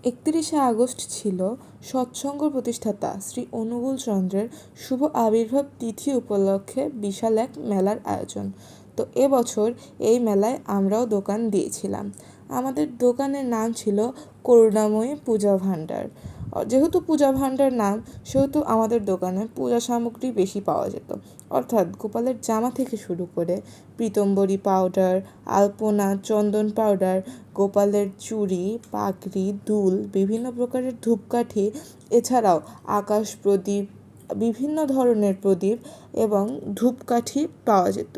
31শে August ছিল সৎসঙ্গ প্রতিষ্ঠাতা শ্রী অনুকূল চন্দ্রের শুভ আবির্ভাব তিথি উপলক্ষে বিশাল এক মেলার আয়োজন। তো এবছর এই মেলায় আমরাও দোকান দিয়েছিলাম। আমাদের দোকানের নাম ছিল করুণাময়ী পূজা ভাণ্ডার। যেহেতু পূজা ভাণ্ডার নাম, সেহেতু আমাদের দোকানে পূজা সামগ্রী বেশি পাওয়া যেত। অর্থাৎ গোপালের জামা থেকে শুরু করে পীতাম্বরী পাউডার, আলপনা, চন্দন পাউডার, গোপালের চুড়ি, পাগড়ি, দুল, বিভিন্ন প্রকারের ধূপকাঠি, এছাড়াও আকাশ প্রদীপ, বিভিন্ন ধরনের প্রদীপ এবং ধূপকাঠি পাওয়া যেত।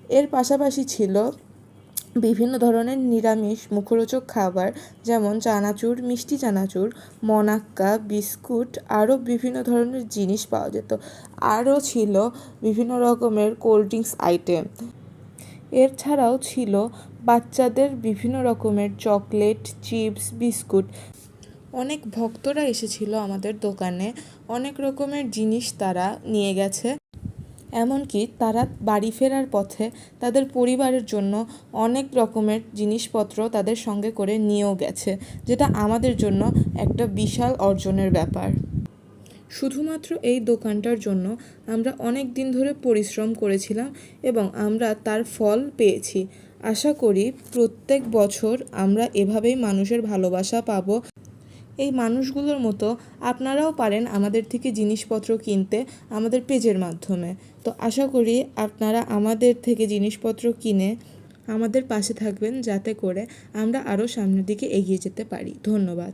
এর পাশাপাশি ছিল বিভিন্ন ধরনের নিরামিষ মুখরোচক খাবার, যেমন চানাচুর, মিষ্টি চানাচুর, মনাক্কা, বিস্কুট, আরও বিভিন্ন ধরনের জিনিস পাওয়া যেত। আরও ছিল বিভিন্ন রকমের কোল্ড ড্রিঙ্কস আইটেম। এছাড়াও ছিল বাচ্চাদের বিভিন্ন রকমের চকলেট, চিপস, বিস্কুট। অনেক ভক্তরা এসেছিল আমাদের দোকানে, অনেক রকমের জিনিস তারা নিয়ে গেছে। এমনকি তারা বাড়ি ফেরার পথে তাদের পরিবারের জন্য অনেক রকমের জিনিসপত্র তাদের সঙ্গে করে নিয়েও গেছে, যেটা আমাদের জন্য একটা বিশাল অর্জনের ব্যাপার। শুধুমাত্র এই দোকানটার জন্য আমরা অনেক দিন ধরে পরিশ্রম করেছিলাম এবং আমরা তার ফল পেয়েছি। আশা করি প্রত্যেক বছর আমরা এভাবেই মানুষের ভালোবাসা পাবো। এই মানুষগুলোর মতো আপনারাও পারেন আমাদের থেকে জিনিসপত্র কিনতে আমাদের পেজের মাধ্যমে। তো আশা করি আপনারা আমাদের থেকে জিনিসপত্র কিনে আমাদের পাশে থাকবেন, যাতে করে আমরা আরও সামনের দিকে এগিয়ে যেতে পারি। ধন্যবাদ।